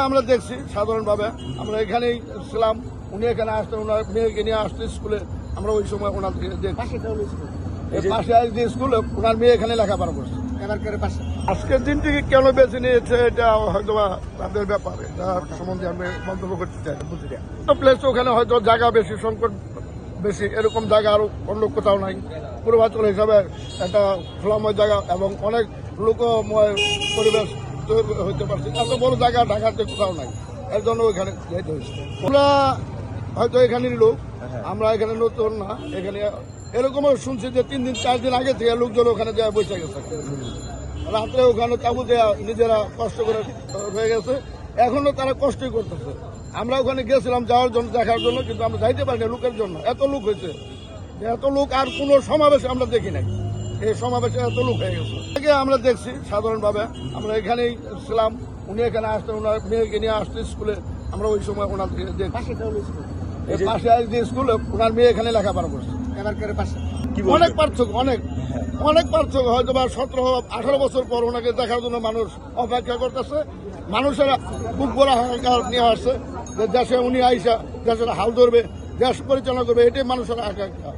আমরা দেখছি সাধারণভাবে, আমরা এখানেই ছিলাম, উনি এখানে আসতেন, ওনার মেয়েকে নিয়ে আসতেন স্কুলে, আমরা ওই সময় ওনার পাশে যে স্কুলে ওনার মেয়ে এখানে লেখাপড়া করছে। আজকের দিনটিকে কেন বেছে নিয়েছে এটা হয়তো তাদের ব্যাপার, এটা সম্বন্ধে আমি মন্তব্য করতে চাই বুঝি না। প্লেস ওখানে হয়তো জায়গা বেশি, সংকট বেশি, এরকম জায়গা আরো অন্য কোথাও নাই। পূর্বাঞ্চল হিসাবে একটা খোলাময় জায়গা এবং অনেক লোকময় পরিবেশ তৈরি হতে পারছে, এত বড় জায়গা ঢাকাতে কোথাও নাই, এর জন্য ওইখানে যেতে হয়েছে। আমরা হয়তো এখানের লোক, আমরা এখানে নতুন না, এখানে এরকমও শুনছি যে 3 দিন 4 দিন আগে থেকে লোকজন ওখানে যায় বসে গেছে, রাত্রে ওখানে তাবু দেওয়া নিজেরা কষ্ট করে হয়ে গেছে, এখনো তারা কষ্টই করতেছে। আমরা ওখানে গেছিলাম যাওয়ার জন্য, দেখার জন্য, কিন্তু আমরা যাইতে পারিনি লোকের জন্য, এত লোক হয়েছে, এত লোক আর কোনো সমাবেশে আমরা দেখি নাই, এই সমাবেশে এত লোক হয়ে গেছে। আমরা দেখছি সাধারণভাবে, আমরা এখানেই ছিলাম, উনি এখানে আসতেন, ওনার মেয়েকে নিয়ে আসতেন স্কুলে, আমরা ওই সময় ওনার পাশে যে স্কুলে ওনার মেয়ে এখানে লেখাপড়া করছে। অনেক পার্থক্য, অনেক পার্থক্য, হয়তো বা 17-18 বছর পর ওনাকে দেখার জন্য মানুষ অপেক্ষা করতেছে। মানুষেরা বুক ভরা হাহাকার নিয়ে আসছে যে দেশে উনি আইসা দেশের হাল ধরবে, দেশ পরিচালনা করবে, এটাই মানুষের আকাঙ্ক্ষা।